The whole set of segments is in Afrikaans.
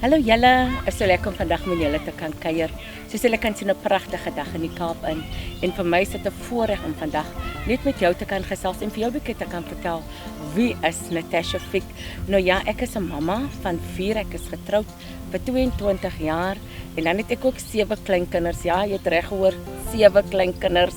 Hallo julle, is so lekker om vandag met julle te kan kuier. Soos julle kan sien 'n pragtige dag in die Kaap in. En vir my is dit 'n voorreg om vandag net met jou te kan gesels en vir jou 'n bietjie te kan vertel wie is Natasha Fick. Nou ja, ek is 'n mamma van 4, ek is getroud vir 22 jaar en dan het ek ook 7 kleinkinders. Ja, jy het reg gehoor, 7 kleinkinders.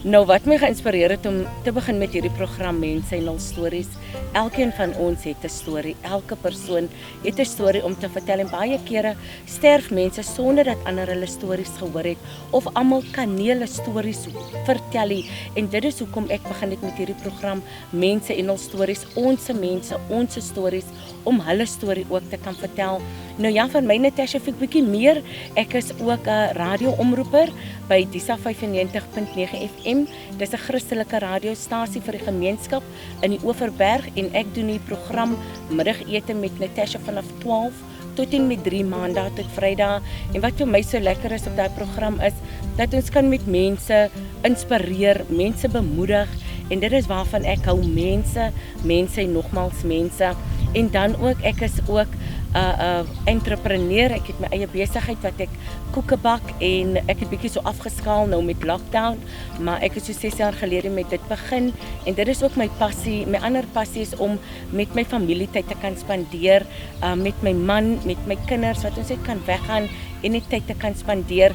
Nou wat my geïnspireer het om te begin met hierdie program Mense en hul stories. Elkeen van ons het 'n storie. Elke persoon het 'n storie om te vertel en baie kere sterf mense sonder dat ander hulle stories gehoor het of almal kan nie hulle stories vertel nie. En dit is hoekom ek begin het met hierdie program Mense en hul stories. Ons mense, ons stories om hulle storie ook te kan vertel. Nou ja, van my Natasha Fick bietjie meer. Ek is ook 'n radioomroeper by Disa 95.9 FM. Dis 'n Christelike radiostasie vir die gemeenskap in die Oeverberg en ek doen die program Middagete met Natasha vanaf 12 tot en met 3 Maandag tot Vrydag. En wat vir my so lekker is op daai program is dat ons kan met mense inspireer, mense bemoedig en dit is waarvan ek hou, mense en nogmaals mense. En dan ook, ek is ook 'n entrepreneur. Ek het my eie besigheid wat ek koeke bak en ek het bietjie so afgeskaal nou met lockdown, maar ek het so 6 jaar gelede met dit begin en dit is ook my passie. My ander passie is om met my familie tyd te kan spandeer, met my man, met my kinders wat ons net kan weggaan en net tyd te kan spandeer.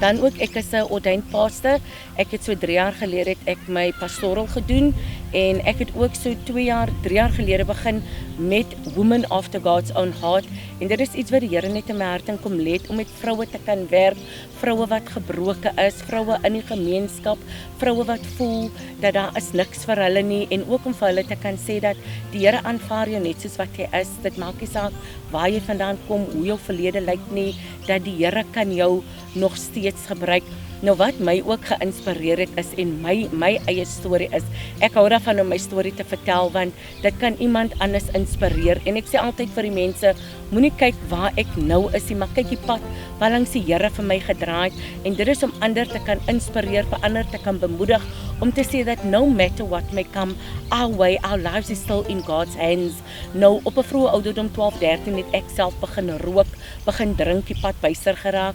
Dan ook, ek is 'n ordained pastor. Ek het so 3 jaar gelede het ek my pastoral gedoen en ek het ook so 3 jaar gelede begin met Women After God's Own Heart. En dit is iets wat die Here net in my hart in kom lê om met vroue te kan werk, vroue wat gebroken is, vroue in die gemeenskap, vroue wat voel dat daar is niks vir hulle nie en ook om vir hulle te kan sê dat die Here aanvaar jou net soos wat jy is. Dit maak nie saak waar jy vandaan kom, hoe jou verlede lyk nie, dat die Here kan jou nog steeds gebruik. Nou wat my ook geïnspireer het is en my eie storie is, ek hou daarvan om my storie te vertel want dit kan iemand anders inspireer en ek sê altyd vir die mense, moenie kyk waar ek nou is nie, maar kyk die pad waar langs die Here vir my gedraai het en dit is om ander te kan inspireer, vir ander te kan bemoedig om te sê dat no matter what may come our way, our lives is still in God's hands. Nou op 'n vroeë ouderdom 12, 13 het ek self begin rook, begin drink, die pad byster geraak,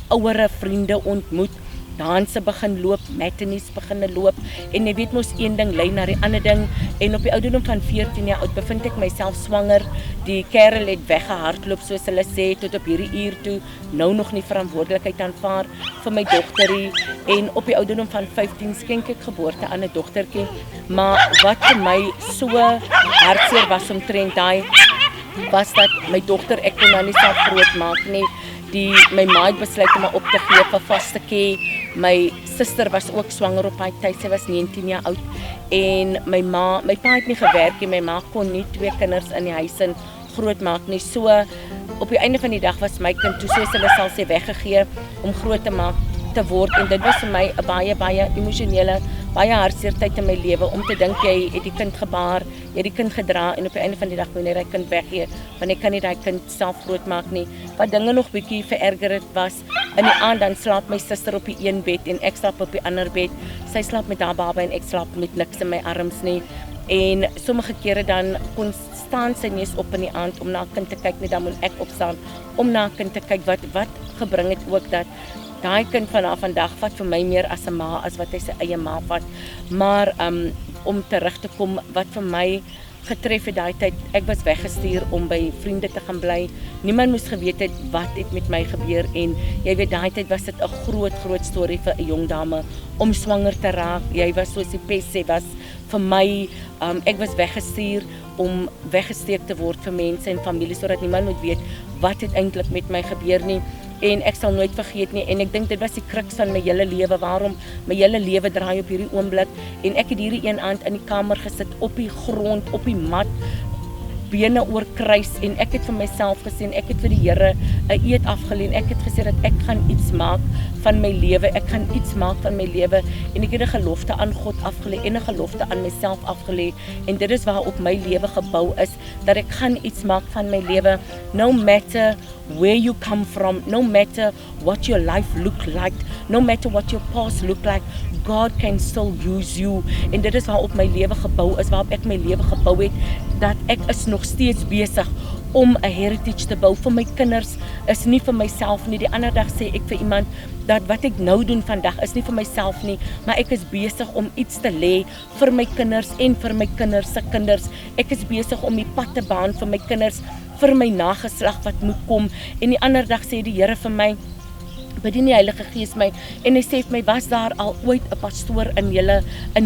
ouere vriende ontmoet, danse begin loop, matinees begin loop en jy weet mos een ding lei na die ander ding en op die ouderdom van 14 jaar oud bevind ek myself swanger. Die kerel het weggehardloop soos hulle sê tot op hierdie uur toe, nou nog nie verantwoordelikheid aanvaar vir my dogterie en op die ouderdom van 15 skenk ek geboorte aan 'n dogtertjie. Maar wat vir my so hartseer was omtrent daai was dat my dogter ek kon nou nie self groot maak nie. My ma het besluit om haar op te gee vir foster care. My suster was ook swanger op daai tyd, sy was 19 jaar oud en my pa het nie gewerk nie, my ma kon nie 2 kinders in die huis in groot maak nie. So op die einde van die dag was my kind toe soos hulle sal sê weggegee om groot te maak te word en dit was vir my 'n baie emosionele, baie hartseer tyd in my lewe om te dink jy het die kind gebaar, jy het die kind gedra en op die einde van die dag moet jy daai kind weggee want ek kan nie daai kind self groot maak nie. Wat dinge nog bietjie vererger het was in die aand dan slaap my suster op die een bed en ek slaap op die ander bed. Sy slaap met haar baba en ek slaap met niks in my arms nie. En sommige kere dan kon staan sy nie eens op in die aand om na 'n kind te kyk nie, dan moet ek opstaan om na 'n kind te kyk. Wat gebring het ook dat daai kind vandag vat vir my meer as 'n ma as wat hy sy eie ma vat. Maar om terug te kom wat vir my getref het daai tyd, ek was weggestuur om by vriende te gaan bly. Niemand moes geweet het wat het met my gebeur en jy weet daai tyd was dit 'n groot storie vir 'n jong dame om swanger te raak. Jy was soos die pes sê was vir my, ek was weggestuur om weggesteek te word vir mense en familie sodat niemand moet weet wat het eintlik met my gebeur nie. En ek sal nooit vergeet nie en ek dink dit was die kruks van my hele lewe, waarom my hele lewe draai op hierdie oomblik en ek het hierdie een aand in die kamer gesit op die grond, op die mat, bene oor kruis en ek het vir myself gesê en ek het vir die Here 'n eed afgelê en ek het gesê dat ek gaan iets maak van my lewe, ek gaan iets maak van my lewe en ek het 'n gelofte aan God afgelê en 'n gelofte aan myself afgelê en dit is waarop my lewe gebou is, dat ek gaan iets maak van my lewe, no matter where you come from, no matter what your life look like, no matter what your past look like, God can still use you. En dit is waarop my lewe gebou is, waarop ek my lewe gebou het, dat ek is nog steeds besig om 'n heritage te bou vir my kinders, is nie vir myself nie. Die ander dag sê ek vir iemand dat wat ek nou doen vandag is nie vir myself nie, maar ek is besig om iets te lê vir my kinders en vir my kinders se kinders. Ek is besig om die pad te baan vir my kinders, vir my nageslag wat moet kom. En die ander dag sê die Here vir my, bedien die Heilige Gees my, en hy sê vir my, was daar al ooit 'n pastoor in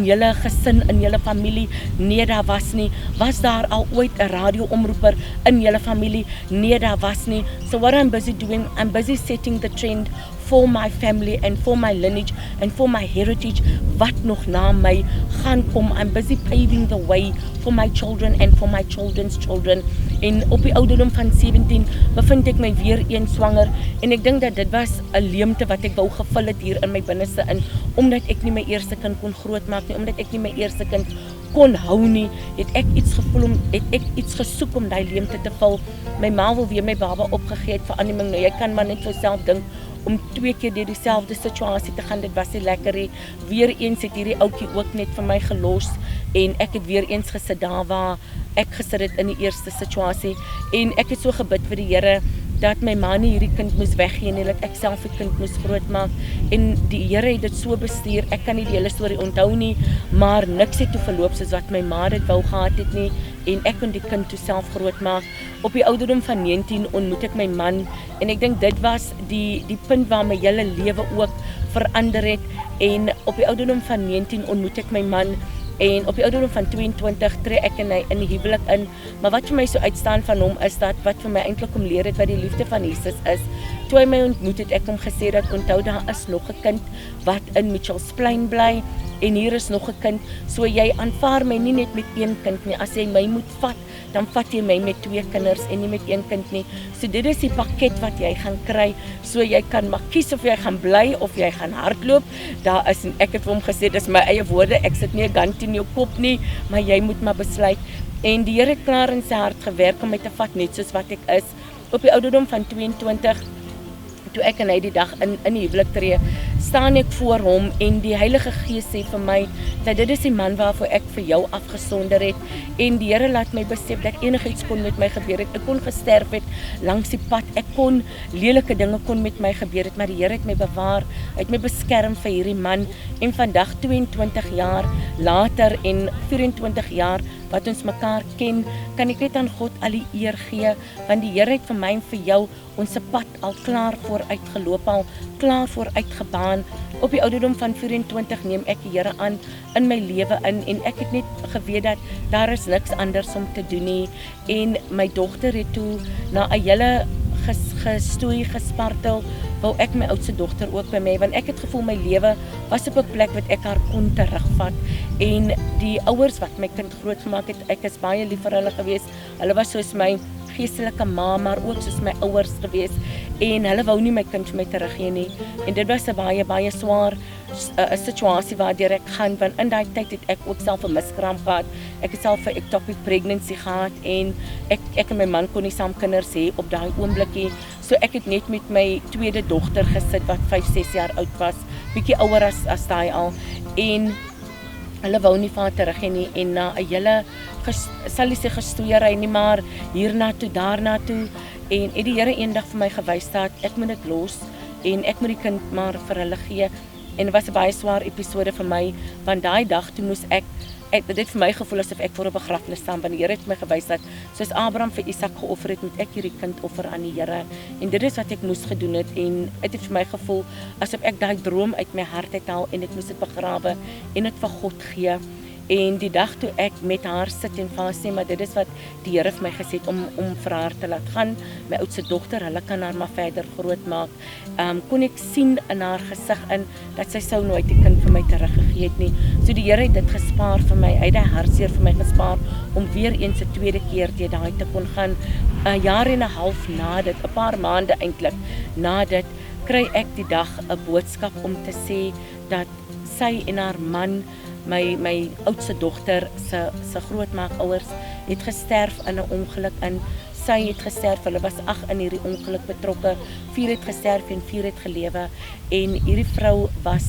julle gesin, in julle familie? Nee, daar was nie. Was daar al ooit 'n radioomroeper in julle familie? Nee, daar was nie. So what I'm busy doing, I'm busy setting the trend for my family and for my lineage and for my heritage, wat nog na my gaan kom. I'm busy paving the way for my children and for my children's children. En op die ouderdom van 17 bevind ek my weer een swanger, en ek dink dat dit was 'n leemte wat ek wou gevul het hier in my binneste in, omdat ek nie my eerste kind kon grootmaak nie, omdat ek nie my eerste kind kon hou nie, het ek iets gesoek om daai leemte te vul. My ma wil weer my baba opgegee het vir aanneming. Nou, jy kan maar net vir jouself dink, om 2 keer deur dieselfde situasie te gaan, dit was nie lekker nie. Weer eens het hierdie ouetjie ook net vir my gelos, en ek het weer eens gesit daar waar ek gesit het in die eerste situasie, en ek het so gebid vir die Here, dat my ma nie hierdie kind moes weggee nie, dat ek self die kind moes grootmaak, en die Here het dit so bestuur. Ek kan nie die hele storie onthou nie, maar niks het toe verloop soos wat my ma dit wou gehad het nie, en ek kon die kind toe self grootmaak. Op die ouderdom van 19 ontmoet ek my man, en ek dink dit was die punt waar my hele lewe ook verander het, en op die ouderdom van 19 ontmoet ek my man, en op die ouderdom van 22 tree ek in die huwelik in. Maar wat vir my so uitstaan van hom is dat wat vir my eintlik kom leer het wat die liefde van Jesus is. Toe hy my ontmoet het, ek hom gesê dat onthou daar is nog 'n kind wat in Mitchells Plain bly, en hier is nog 'n kind, so jy aanvaar my nie net met een kind nie. As jy my moet vat, dan vat jy my met 2 kinders en nie met 1 kind nie. So dit is die pakket wat jy gaan kry, so jy kan maar kies of jy gaan bly of jy gaan hardloop. Daar is, en ek het vir hom gesê, dis my eie woorde, ek sit nie 'n gun in jou kop nie, maar jy moet maar besluit. En die Here het klaar in sy hart gewerk om my te vat net soos wat ek is. Op die ouderdom van 22, toe ek en hy die dag in die huwelik tree, staan ek voor hom, en die Heilige Gees sê vir my, dat dit is die man waarvoor ek vir jou afgesonder het, en die Here laat my besef dat enigiets kon met my gebeur het. Ek kon gesterf het langs die pad, ek kon lelike dinge kon met my gebeur het, maar die Here het my bewaar, hy het my beskerm vir hierdie man, en vandag 22 jaar later en 24 jaar wat ons mekaar ken, kan ek net aan God al die eer gee, want die Here het vir my en vir jou ons pad al klaar vooruit geloop, al klaar vooruit gebaan. Op die ouderdom van 24 neem ek die Here aan in my lewe in, en ek het net geweet dat daar is niks anders om te doen nie, en my dogter het toe na 'n hele gestoei, gespartel, wou ek my oudste dogter ook by my, want ek het gevoel my lewe was op 'n plek wat ek haar kon terugvat, en die ouers wat my kind groot gemaak het, ek is baie lief vir hulle gewees, hulle was soos my geestelike ma, maar ook soos my ouers gewees, en hulle wou nie my kind vir my teruggee nie, en dit was 'n baie swaar situasie waardeur ek gaan, want in daai tyd het ek ook self 'n miskraam gehad, ek het self 'n ectopic pregnancy gehad, en ek en my man kon nie saam kinders hê op daai oomblikie, so ek het net met my tweede dogter gesit, wat 5-6 jaar oud was, bietjie ouer as daai al, en hulle wou nie vir haar teruggee nie, en na 'n hele, sal nie sê gestoeiery nie, maar hierna toe, daarna toe, en het die Here eendag vir my gewys dat ek moet dit los, en ek moet die kind maar vir hulle gee, en dit was 'n baie swaar episode vir my, want daai dag toe moes ek dit vir my gevoel asof ek voor 'n begrafnis staan, want die Here het my gewys dat, soos Abraham vir Isak geoffer het, moet ek hierdie kind offer aan die Here, en dit is wat ek moes gedoen het, en dit het vir my gevoel asof ek daai droom uit my hart uithaal, en ek moes dit begrawe, en dit vir God gee, en die dag toe ek met haar sit en vir haar sê, maar dit is wat die Here vir my gesê het, om vir haar te laat gaan, my oudste dogter, hulle kan haar maar verder groot maak, kon ek sien in haar gesig in, dat sy sou nooit die kind vir my teruggegee het nie, so die Here het dit gespaar vir my, hy het die hartseer vir my gespaar, om weer eens 'n tweede keer deur daai te kon gaan, 'n jaar en 'n half na dit, 'n paar maande eintlik, na dit, kry ek die dag 'n boodskap om te sê, dat sy en haar man, my oudste dogter se grootmaakouers het gesterf in 'n ongeluk in. Sy het gesterf, hulle was 8 in hierdie ongeluk betrokke. 4 het gesterf en 4 het gelewe. En hierdie vrou was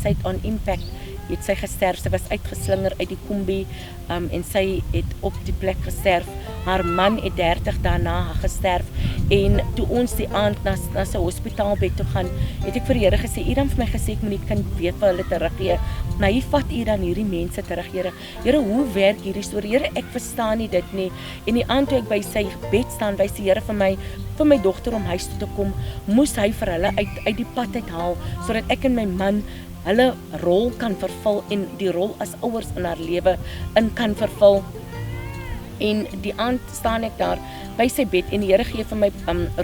sy het on impact het sy gesterf. Sy was uitgeslinger uit die kombi en sy het op die plek gesterf. Haar man het 30 daarna gesterf en toe ons die aand na sy hospitaalbed toe gaan, het ek vir die Here gesê, U dan vir my gesê ek moet die kind weet vir hulle teruggee. Maar hier vat U dan hierdie mense terug, Here. Here, hoe werk hierdie storie? Here, ek verstaan nie dit nie. En die aand toe ek by sy bed staan, wys die Here vir my dogter om huis toe te kom, moes hy vir hulle uit die pad uithaal, sodat ek en my man hulle rol kan vervul en die rol as ouers in haar lewe kan vervul. En die aand staan ek daar by sy bed en die Here gee vir my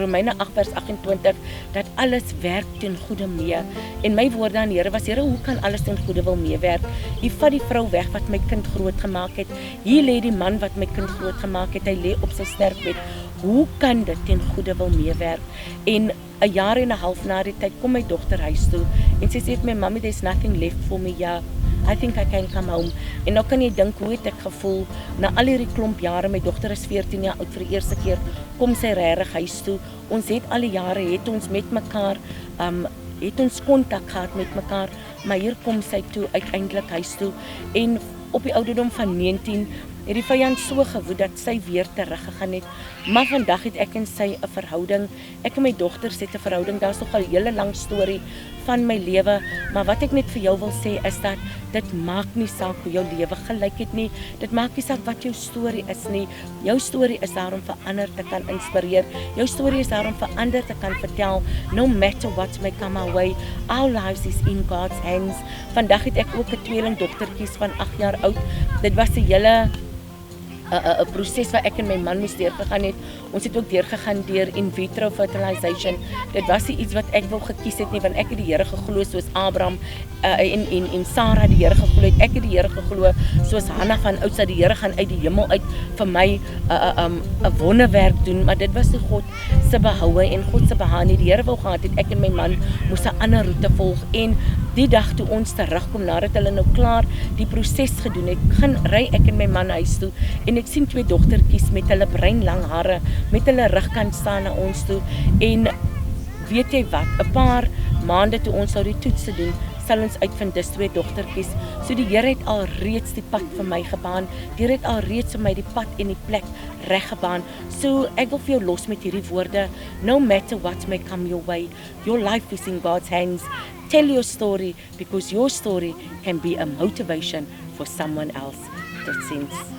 Romeine 8 vers 28 dat alles werk ten goeie mee. En my woorde aan die Here was, Here, hoe kan alles ten goeie wil meewerk? U vat die vrou weg wat my kind groot gemaak het. Hier lê die man wat my kind groot gemaak het. Hy lê op sy sterfbed. Hoe kan dit ten goeie wil meewerk? En 'n jaar en 'n half na die tyd kom my dogter huis toe en sy sê vir my, Mommy, there's nothing left for me. Ja, I think I can come home. En nou kan jy dink hoe het ek gevoel na al hierdie klomp jare. My dogter is 14 jaar oud vir die eerste keer. Kom sy regtig huis toe. Ons het al die jare het ons met mekaar het ons kontak gehad met mekaar, maar hier kom sy toe uiteindelik huis toe en op die ouderdom van 19 het die vyand so gewoed dat sy weer teruggegaan het. Maar vandag het ek en sy 'n verhouding. Ek en my dogter het 'n verhouding. Daar's nog al 'n hele lang storie van my lewe, maar wat ek net vir jou wil sê is dat dit maak nie saak hoe jou lewe gelyk het nie. Dit maak nie saak wat jou storie is nie. Jou storie is daar om vir ander te kan inspireer. Jou storie is daar om vir ander te kan vertel. No matter what may come our way, our lives is in God's hands. Vandag het ek ook 'n tweelingdogtertjies van 8 jaar oud. Dit was 'n hele 'n proses wat ek en my man moes deurgegaan het. Ons het ook deurgegaan deur in vitro fertilization. Dit was nie iets wat ek wou gekies het nie, want ek het die Here geglo soos Abraham en Sarah die Here geglo het. Ek het die Here geglo soos Hanna van ouds dat die Here gaan uit die hemel uit vir my 'n wonderwerk doen, maar dit was nie God se behoue en God se behaan nie. Die Here wou gehad het ek en my man moes 'n ander roete volg en die dag toe ons terugkom nadat hulle nou klaar die proses gedoen het, gaan ry ek en my man huis toe en ek sien 2 dogtertjies met hulle breinlang hare met hulle rugkant staan na ons toe en weet jy wat, 'n paar maande toe ons sou die toetse doen, sal ons uitvind dis 2 dogtertjies. So die Here het al reeds die pad vir my gebaan. Die Here het al reeds vir my die pad en die plek reg gebaan. So ek wil vir jou los met hierdie woorde. No matter what may come your way, your life is in God's hands. Tell your story because your story can be a motivation for someone else. Tot ziens.